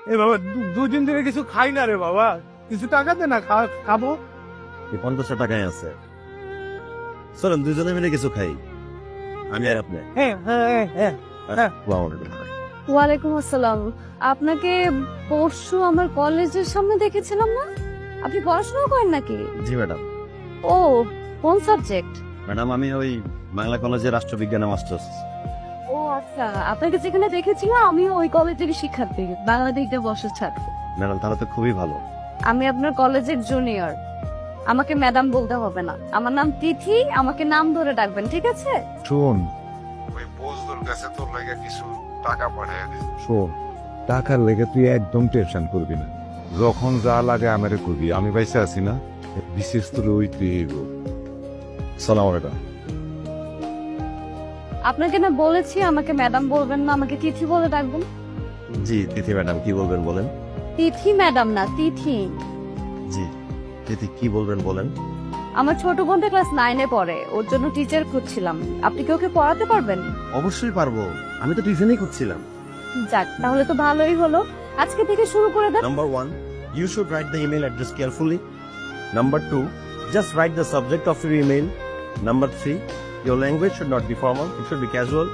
এ বাবা দুদিন ধরে কিছু খাই না রে বাবা, কিছু টাকা দে না, খাবো। 50 টাকায় আছে, চলেন দুজনে মিলে কিছু খাই, আমি আর আপনি। হ্যাঁ হ্যাঁ হ্যাঁ হ্যাঁ। ওয়ালাইকুম আসসালাম। আপনাকে পরশু আমার কলেজের সামনে দেখেছিলাম না? আপনি পড়াশোনা করেন নাকি? জি ম্যাডাম। ও, কোন সাবজেক্ট? ম্যাডাম আমি ওই বাংলা কলেজের রাষ্ট্রবিজ্ঞানে মাস্টার্স। ও আচ্ছা, আপনাকে যেখানে দেখেছিলাম আমিও ওই কলেজেরই শিক্ষার্থী, বাংলাদেশে বসে ছাত্র। ম্যাডাম তাহলে তো খুবই ভালো। আমি আপনার কলেজের জুনিয়র, আমাকে ম্যাডাম বলতে হবে না। আমার নাম তিথি, আমাকে নাম ধরে ডাকবেন, ঠিক আছে? শোন, ওই বজদুর কাছে তোর লাগে কিছু টাকা পাঠিয়ে দে। শোন, টাকার লেগে তুই একদম টেনশন করবি না, যখন যা লাগে আমারে করবি, আমি বাইসে আছি না, বিশেষ করে ওই তুই সালাম আলাইকুম। আপনাকে না বলেছি আমাকে ম্যাডাম বলবেন না, আমাকে তিথি বলে ডাকবেন। জি তিথি ম্যাডাম, কি বলবেন বলেন। তিথি ম্যাডাম না, তিথি। জি তিথি, কি বলবেন বলেন। আমার ছোট বোনটা ক্লাস 9-এ পড়ে, ওর জন্য টিচার খুঁজছিলাম। আপনি কি ওকে পড়াতে পারবেন? অবশ্যই পারবো, আমি তো টিউশনই করছিলাম। যাক, তাহলে তো ভালোই হলো। আজকে থেকে শুরু করে দেন। Number 1, you should write the email address carefully. Number 2, just write the subject of your email. Number 3, your language should not be formal, it should be casual.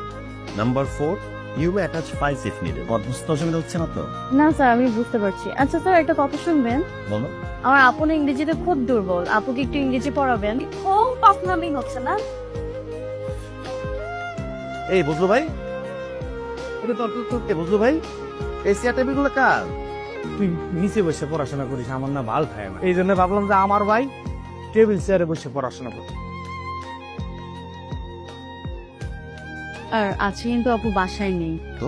Number 4, you may attach files if needed. বুঝতে অসুবিধা হচ্ছে না তো? না sir, আমি বুঝতে পারছি। আচ্ছা স্যার, একটা কথা শুনবেন। বলো। আমার আপু না ইংরেজিতে খুব দুর্বল, আপুকে একটু ইংরেজি পড়াবেন। খুব পাফনামি হচ্ছে না? এই বুঝলো ভাই, বুঝলো ভাই, এই চেয়ার টেবিল গুলো কার? তুই নিচে বসে পড়াশোনা করিস, আমার না ভাল খায় না, এই জন্য ভাবলাম যে আমার ভাই টেবিল চেয়ারে বসে পড়াশোনা করছে। আর আজকে কিন্তু আপু বাসায় নেই। তো